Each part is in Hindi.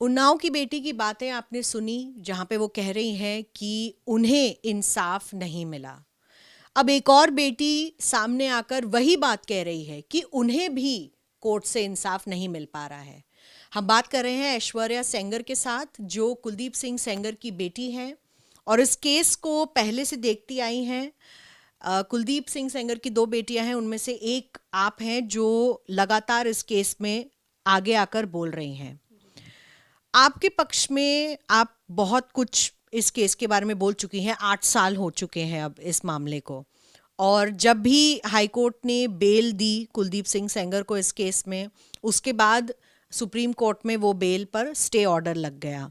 उन्नाव की बेटी की बातें आपने सुनी, जहां पे वो कह रही हैं कि उन्हें इंसाफ नहीं मिला। अब एक और बेटी सामने आकर वही बात कह रही है कि उन्हें भी कोर्ट से इंसाफ नहीं मिल पा रहा है। हम बात कर रहे हैं ऐश्वर्या सेंगर के साथ, जो कुलदीप सिंह सेंगर की बेटी हैं और इस केस को पहले से देखती आई हैं। कुलदीप सिंह सेंगर की दो बेटियां हैं, उनमें से एक आप हैं जो लगातार इस केस में आगे आकर बोल रही हैं। आपके पक्ष में आप बहुत कुछ इस केस के बारे में बोल चुकी हैं। 8 साल हो चुके हैं अब इस मामले को, और जब भी हाईकोर्ट ने बेल दी कुलदीप सिंह सेंगर को इस केस में, उसके बाद सुप्रीम कोर्ट में वो बेल पर स्टे ऑर्डर लग गया।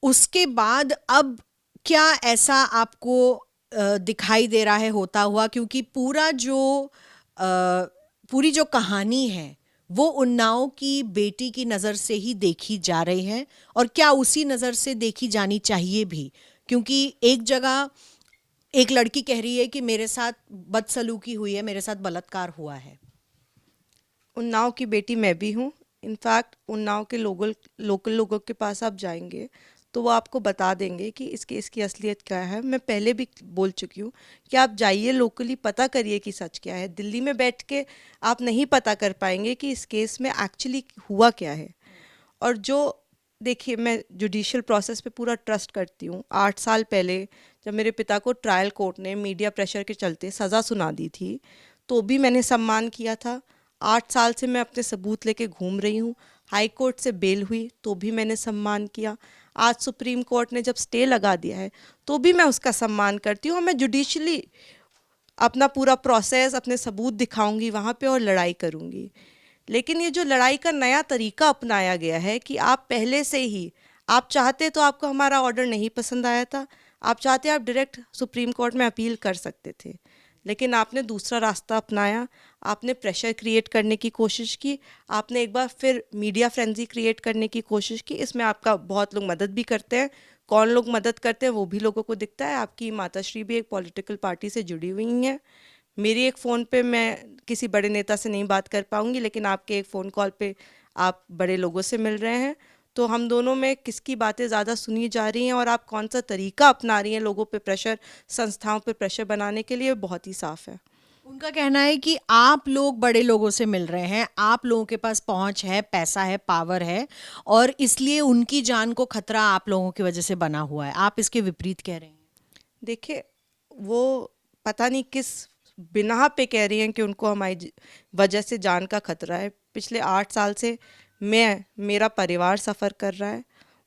उसके बाद अब क्या ऐसा आपको दिखाई दे रहा है होता हुआ, क्योंकि पूरी जो कहानी है वो उन्नाव की बेटी की नज़र से ही देखी जा रही है, और क्या उसी नज़र से देखी जानी चाहिए भी, क्योंकि एक जगह एक लड़की कह रही है कि मेरे साथ बदसलूकी हुई है, मेरे साथ बलात्कार हुआ है। उन्नाव की बेटी मैं भी हूँ। इनफैक्ट उन्नाव के लोकल लोगों के पास आप जाएंगे तो वो आपको बता देंगे कि इस केस की असलियत क्या है। मैं पहले भी बोल चुकी हूँ कि आप जाइए, लोकली पता करिए कि सच क्या है। दिल्ली में बैठ के आप नहीं पता कर पाएंगे कि इस केस में एक्चुअली हुआ क्या है। और जो देखिए, मैं जुडिशियल प्रोसेस पे पूरा ट्रस्ट करती हूँ। 8 साल पहले जब मेरे पिता को ट्रायल कोर्ट ने मीडिया प्रेशर के चलते सज़ा सुना दी थी, तो भी मैंने सम्मान किया था। 8 साल से मैं अपने सबूत लेके घूम रही हूँ। हाई कोर्ट से बेल हुई तो भी मैंने सम्मान किया। आज सुप्रीम कोर्ट ने जब स्टे लगा दिया है तो भी मैं उसका सम्मान करती हूँ, और मैं जुडिशली अपना पूरा प्रोसेस, अपने सबूत दिखाऊंगी वहाँ पे और लड़ाई करूँगी। लेकिन ये जो लड़ाई का नया तरीका अपनाया गया है कि आप पहले से ही, आप चाहते तो आपको हमारा ऑर्डर नहीं पसंद आया था, आप चाहते आप डायरेक्ट सुप्रीम कोर्ट में अपील कर सकते थे, लेकिन आपने दूसरा रास्ता अपनाया। आपने प्रेशर क्रिएट करने की कोशिश की, आपने एक बार फिर मीडिया फ्रेंजी क्रिएट करने की कोशिश की। इसमें आपका बहुत लोग मदद भी करते हैं। कौन लोग मदद करते हैं वो भी लोगों को दिखता है। आपकी माताश्री भी एक पॉलिटिकल पार्टी से जुड़ी हुई हैं। मेरी एक फ़ोन पे मैं किसी बड़े नेता से नहीं बात कर पाऊंगी, लेकिन आपके एक फ़ोन कॉल पे आप बड़े लोगों से मिल रहे हैं। तो हम दोनों में किसकी बातें ज़्यादा सुनी जा रही हैं और आप कौन सा तरीका अपना रही हैं लोगों पे प्रेशर, संस्थाओं पे प्रेशर बनाने के लिए, बहुत ही साफ है। उनका कहना है कि आप लोग बड़े लोगों से मिल रहे हैं, आप लोगों के पास पहुंच है, पैसा है, पावर है, और इसलिए उनकी जान को खतरा आप लोगों की वजह से बना हुआ है। आप इसके विपरीत कह रहे हैं। देखिए, वो पता नहीं किस बिना पे कह रही हैं कि उनको हमारी वजह से जान का खतरा है। पिछले 8 साल से मेरा परिवार सफ़र कर रहा है।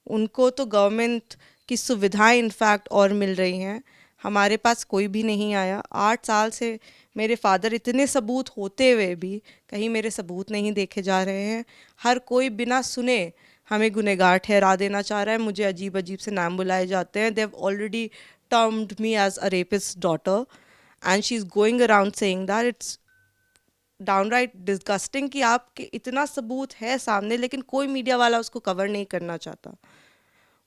उनको तो गवर्नमेंट की सुविधाएं इनफैक्ट और मिल रही हैं, हमारे पास कोई भी नहीं आया। 8 साल से मेरे फादर, इतने सबूत होते हुए भी कहीं मेरे सबूत नहीं देखे जा रहे हैं। हर कोई बिना सुने हमें गुनहगार ठहरा देना चाह रहा है। मुझे अजीब अजीब से नाम बुलाए जाते हैं। They have already termed me as a rapist's daughter, and she's going around saying that it's downright disgusting कि आपके इतना सबूत है सामने लेकिन कोई मीडिया वाला उसको कवर नहीं करना चाहता।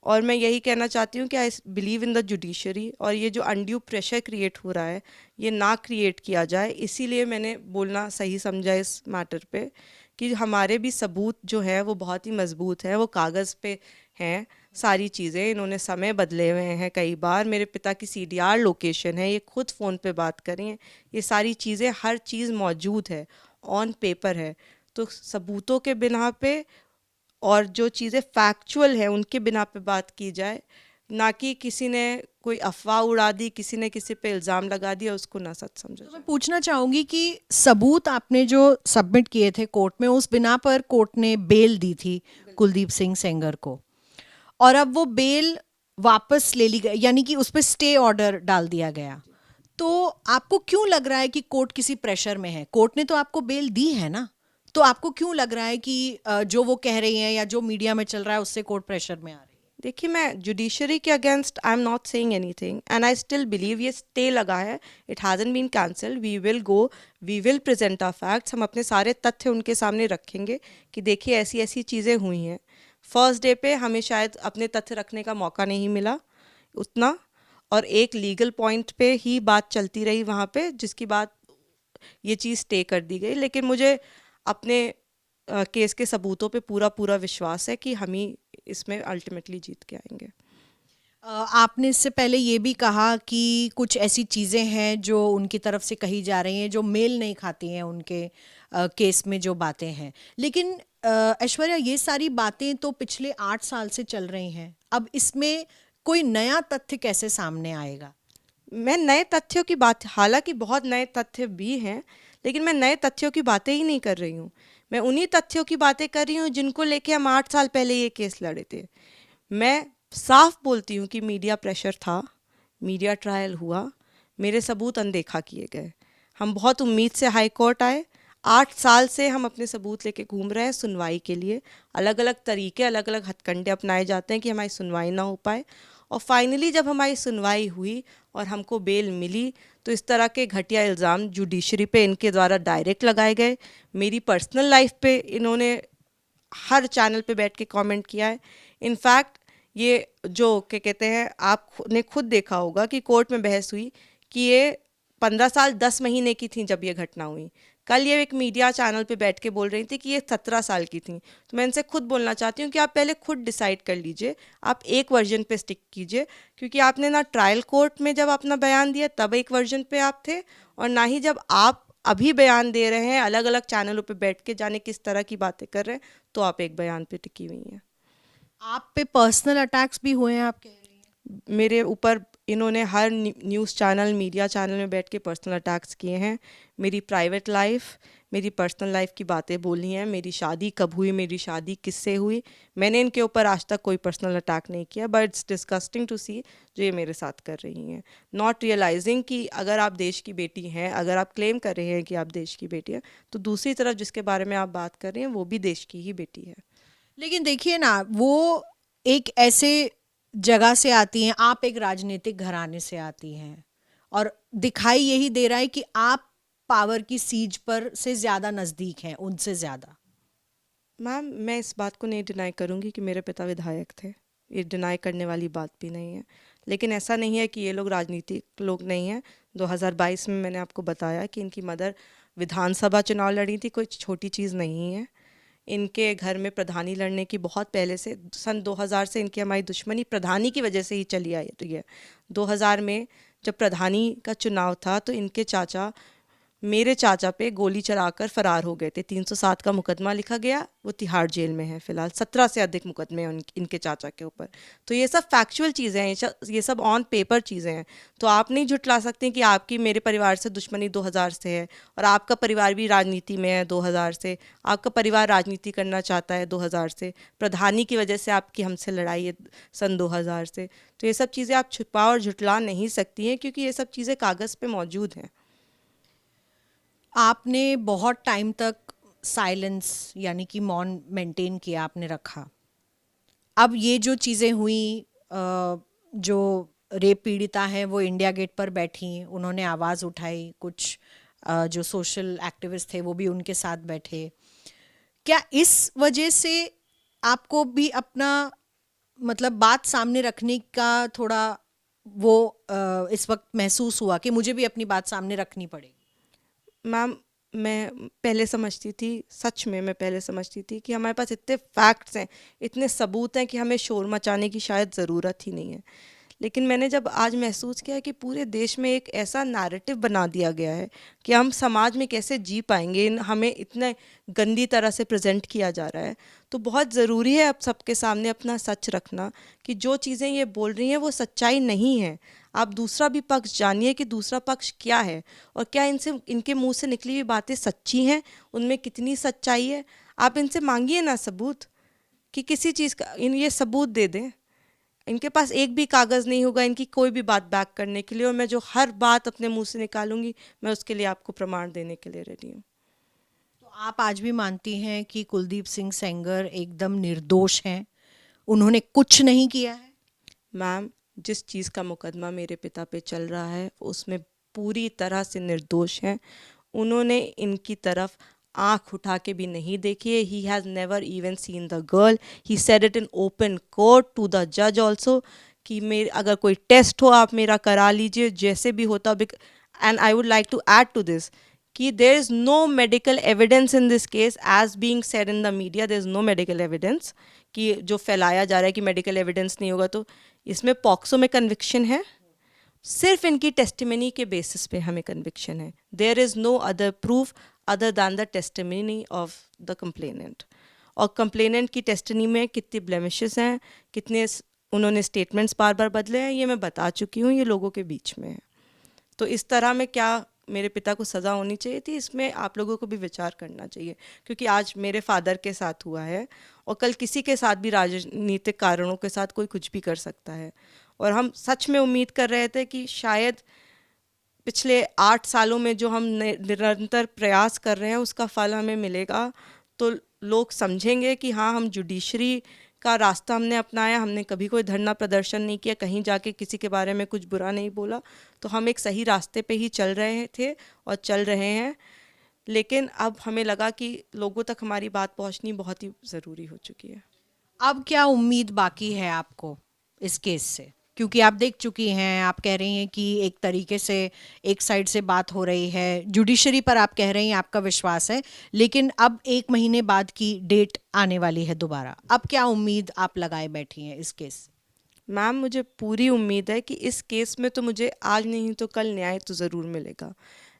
और मैं यही कहना चाहती हूँ कि I believe in the judiciary, और ये जो अनड्यू प्रेशर क्रिएट हो रहा है ये ना क्रिएट किया जाए। इसीलिए मैंने बोलना सही समझा इस मैटर पे कि हमारे भी सबूत जो है वो बहुत ही मजबूत है, वो कागज़ पे हैं सारी चीज़ें। इन्होंने समय बदले हुए हैं कई बार। मेरे पिता की CDR लोकेशन है, ये खुद फ़ोन पे बात करें, ये सारी चीज़ें, हर चीज़ मौजूद है, ऑन पेपर है। तो सबूतों के बिना पे और जो चीज़ें फैक्चुअल हैं उनके बिना पे बात की जाए, ना कि किसी ने कोई अफवाह उड़ा दी, किसी ने किसी पे इल्ज़ाम लगा दिया, उसको ना सच समझा तो मैं जाए। पूछना चाहूंगी कि सबूत आपने जो सबमिट किए थे कोर्ट में, उस बिना पर कोर्ट ने बेल दी थी कुलदीप सिंह सेंगर को, और अब वो बेल वापस ले ली गई, यानी कि उस पर स्टे ऑर्डर डाल दिया गया। तो आपको क्यों लग रहा है कि कोर्ट किसी प्रेशर में है? कोर्ट ने तो आपको बेल दी है ना, तो आपको क्यों लग रहा है कि जो वो कह रही हैं या जो मीडिया में चल रहा है उससे कोर्ट प्रेशर में आ रही है? देखिए, मैं जुडिशरी के against I am not saying anything, and I still believe ये स्टे लगा है, it hasn't been cancelled. We will go, we will present our facts. हम अपने सारे तथ्य उनके सामने रखेंगे कि देखिए ऐसी ऐसी चीज़ें हुई हैं। फर्स्ट डे पे हमें शायद अपने तथ्य रखने का मौका नहीं मिला उतना, और एक लीगल पॉइंट पे ही बात चलती रही वहाँ पे, जिसकी बात ये चीज़ स्टे कर दी गई। लेकिन मुझे अपने केस के सबूतों पे पूरा पूरा विश्वास है कि हम ही इसमें अल्टीमेटली जीत के आएंगे। आपने इससे पहले ये भी कहा कि कुछ ऐसी चीज़ें हैं जो उनकी तरफ से कही जा रही हैं जो मेल नहीं खाती हैं उनके केस में जो बातें हैं। लेकिन ऐश्वर्या, ये सारी बातें तो पिछले 8 साल से चल रही हैं। अब इसमें कोई नया तथ्य कैसे सामने आएगा? मैं नए तथ्यों की बात, हालांकि बहुत नए तथ्य भी हैं, लेकिन मैं नए तथ्यों की बातें ही नहीं कर रही हूँ। मैं उन्हीं तथ्यों की बातें कर रही हूँ जिनको लेके हम 8 साल पहले ये केस लड़े थे। मैं साफ बोलती हूँ कि मीडिया प्रेशर था, मीडिया ट्रायल हुआ, मेरे सबूत अनदेखा किए गए। हम बहुत उम्मीद से हाई कोर्ट आए, 8 साल से हम अपने सबूत लेके घूम रहे हैं सुनवाई के लिए। अलग अलग तरीके, अलग अलग हथकंडे अपनाए जाते हैं कि हमारी सुनवाई ना हो पाए, और फाइनली जब हमारी सुनवाई हुई और हमको बेल मिली तो इस तरह के घटिया इल्ज़ाम जुडिशरी पे इनके द्वारा डायरेक्ट लगाए गए। मेरी पर्सनल लाइफ पे इन्होंने हर चैनल पे बैठ के कमेंट किया है। इनफैक्ट ये जो क्या कहते हैं, आपने खुद देखा होगा कि कोर्ट में बहस हुई कि ये 15 साल 10 महीने की थी जब ये घटना हुई। कल ये एक मीडिया चैनल पे बैठ के बोल रही थी कि ये 17 साल की थी। तो मैं इनसे खुद बोलना चाहती हूँ कि आप पहले खुद डिसाइड कर लीजिए, आप एक वर्जन पे स्टिक कीजिए, क्योंकि आपने ना ट्रायल कोर्ट में जब अपना बयान दिया तब एक वर्जन पे आप थे, और ना ही जब आप अभी बयान दे रहे हैं अलग अलग चैनलों पे बैठ के जाने किस तरह की बातें कर रहे हैं, तो आप एक बयान पे टिकी हुई हैं। आप पे पर्सनल अटैक्स भी हुए हैं, आप कह रही हैं? मेरे ऊपर इन्होंने हर न्यूज़ चैनल, मीडिया चैनल में बैठ के पर्सनल अटैक्स किए हैं। मेरी प्राइवेट लाइफ, मेरी पर्सनल लाइफ की बातें बोली हैं। मेरी शादी कब हुई, मेरी शादी किससे हुई, मैंने इनके ऊपर आज तक कोई पर्सनल अटैक नहीं किया। बट इट्स डिस्गस्टिंग टू सी जो ये मेरे साथ कर रही हैं, नॉट रियलाइजिंग कि अगर आप देश की बेटी हैं, अगर आप क्लेम कर रहे हैं कि आप देश की बेटी हैं, तो दूसरी तरफ जिसके बारे में आप बात कर रही हैं वो भी देश की ही बेटी है। लेकिन देखिए ना, वो एक ऐसे जगह से आती हैं, आप एक राजनीतिक घराने से आती हैं, और दिखाई यही दे रहा है कि आप पावर की सीज पर से ज़्यादा नज़दीक हैं उनसे ज़्यादा। मैम, मैं इस बात को नहीं डिनाई करूँगी कि मेरे पिता विधायक थे, ये डिनाई करने वाली बात भी नहीं है। लेकिन ऐसा नहीं है कि ये लोग राजनीतिक लोग नहीं हैं। 2022 में मैंने आपको बताया कि इनकी मदर विधानसभा चुनाव लड़ी थी, कोई छोटी चीज़ नहीं है। इनके घर में प्रधानी लड़ने की बहुत पहले से, सन 2000 से इनकी हमारी दुश्मनी प्रधानी की वजह से ही चली आई रही है। 2000 में जब प्रधानी का चुनाव था तो इनके चाचा मेरे चाचा पे गोली चलाकर फरार हो गए थे। 307 का मुकदमा लिखा गया, वो तिहाड़ जेल में है फिलहाल। 17 से अधिक मुकदमे हैं इनके चाचा के ऊपर। तो ये सब फैक्चुअल चीज़ें हैं, ये सब ऑन पेपर चीज़ें हैं। तो आप नहीं झुटला सकते कि आपकी मेरे परिवार से दुश्मनी 2000 से है, और आपका परिवार भी राजनीति में है 2000 से, आपका परिवार राजनीति करना चाहता है 2000 से, प्रधानी की वजह से आपकी हमसे लड़ाई है सन 2000 से। तो ये सब चीज़ें आप छुपा और झुटला नहीं सकती हैं, क्योंकि ये सब चीज़ें कागज़ पे मौजूद हैं। आपने बहुत टाइम तक साइलेंस यानी कि मौन मेंटेन किया, आपने रखा। अब ये जो चीज़ें हुई, जो रेप पीड़िता हैं वो इंडिया गेट पर बैठी, उन्होंने आवाज़ उठाई, कुछ जो सोशल एक्टिविस्ट थे वो भी उनके साथ बैठे। क्या इस वजह से आपको भी अपना मतलब बात सामने रखने का थोड़ा वो इस वक्त महसूस हुआ कि मुझे भी अपनी बात सामने रखनी पड़ेगी? मैम, मैं पहले समझती थी, सच में मैं पहले समझती थी कि हमारे पास इतने फैक्ट्स हैं, इतने सबूत हैं कि हमें शोर मचाने की शायद ज़रूरत ही नहीं है। लेकिन मैंने जब आज महसूस किया कि पूरे देश में एक ऐसा नैरेटिव बना दिया गया है कि हम समाज में कैसे जी पाएंगे, हमें इतने गंदी तरह से प्रेजेंट किया जा रहा है, तो बहुत ज़रूरी है अब सबके सामने अपना सच रखना कि जो चीज़ें ये बोल रही हैं वो सच्चाई नहीं है। आप दूसरा भी पक्ष जानिए कि दूसरा पक्ष क्या है, और क्या इनके मुंह से निकली हुई बातें सच्ची हैं, उनमें कितनी सच्चाई है। आप इनसे मांगिए ना सबूत कि किसी चीज़ का ये सबूत दे दें। इनके पास एक भी कागज़ नहीं होगा इनकी कोई भी बात बैक करने के लिए, और मैं जो हर बात अपने मुंह से निकालूंगी मैं उसके लिए आपको प्रमाण देने के लिए रेडी हूँ। तो आप आज भी मानती हैं कि कुलदीप सिंह सेंगर एकदम निर्दोष हैं, उन्होंने कुछ नहीं किया है? मैम, जिस चीज़ का मुकदमा मेरे पिता पे चल रहा है उसमें पूरी तरह से निर्दोष हैं। उन्होंने इनकी तरफ आंख उठा के भी नहीं देखी है। He has never even seen the girl. He said it in open court to the जज ऑल्सो कि मेरे अगर कोई टेस्ट हो आप मेरा करा लीजिए, जैसे भी होता। And I would like to add to this कि there is no medical evidence in this case as being said in the media, there is no medical evidence, कि जो फैलाया जा रहा है कि मेडिकल एविडेंस नहीं होगा। तो इसमें पॉक्सो में कन्विक्शन है, सिर्फ इनकी टेस्टिमनी के बेसिस पे हमें कन्विक्शन है। There is no other proof other than the testimony of the complainant. और कंप्लेनेंट की टेस्टिमनी में कितनी ब्लेमिशेस हैं, कितने उन्होंने स्टेटमेंट्स बार बार बदले हैं, ये मैं बता चुकी हूँ, ये लोगों के बीच में है। तो इस तरह में क्या मेरे पिता को सज़ा होनी चाहिए थी, इसमें आप लोगों को भी विचार करना चाहिए, क्योंकि आज मेरे फादर के साथ हुआ है और कल किसी के साथ भी राजनीतिक कारणों के साथ कोई कुछ भी कर सकता है। और हम सच में उम्मीद कर रहे थे कि शायद पिछले 8 सालों में जो हम निरंतर प्रयास कर रहे हैं उसका फल हमें मिलेगा, तो लोग समझेंगे कि हाँ, हम जुडिशरी का रास्ता हमने अपनाया, हमने कभी कोई धरना प्रदर्शन नहीं किया, कहीं जाके किसी के बारे में कुछ बुरा नहीं बोला, तो हम एक सही रास्ते पे ही चल रहे थे और चल रहे हैं। लेकिन अब हमें लगा कि लोगों तक हमारी बात पहुंचनी बहुत ही ज़रूरी हो चुकी है। अब क्या उम्मीद बाकी है आपको इस केस से? क्योंकि आप देख चुकी हैं, आप कह रही हैं कि एक तरीके से एक साइड से बात हो रही है, जुडिशरी पर आप कह रही हैं आपका विश्वास है, लेकिन अब 1 महीने बाद की डेट आने वाली है दोबारा। अब क्या उम्मीद आप लगाए बैठी हैं इस केस से? मैम, मुझे पूरी उम्मीद है कि इस केस में तो मुझे आज नहीं तो कल न्याय तो ज़रूर मिलेगा।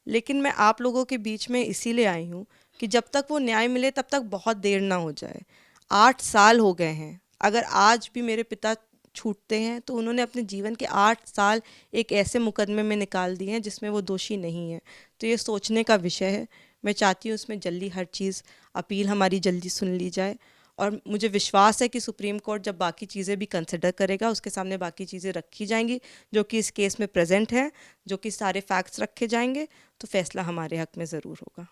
लेकिन मैं आप लोगों के बीच में इसीलिए आई हूँ कि जब तक वो न्याय मिले तब तक बहुत देर ना हो जाए। 8 साल हो गए हैं, अगर आज भी मेरे पिता छूटते हैं तो उन्होंने अपने जीवन के 8 साल एक ऐसे मुकदमे में निकाल दिए हैं जिसमें वो दोषी नहीं है। तो ये सोचने का विषय है। मैं चाहती हूँ उसमें जल्दी हर चीज़, अपील हमारी जल्दी सुन ली जाए, और मुझे विश्वास है कि सुप्रीम कोर्ट जब बाकी चीज़ें भी कंसिडर करेगा, उसके सामने बाकी चीज़ें रखी जाएंगी जो कि इस केस में प्रेजेंट है, जो कि सारे फैक्ट्स रखे जाएंगे, तो फैसला हमारे हक में ज़रूर होगा।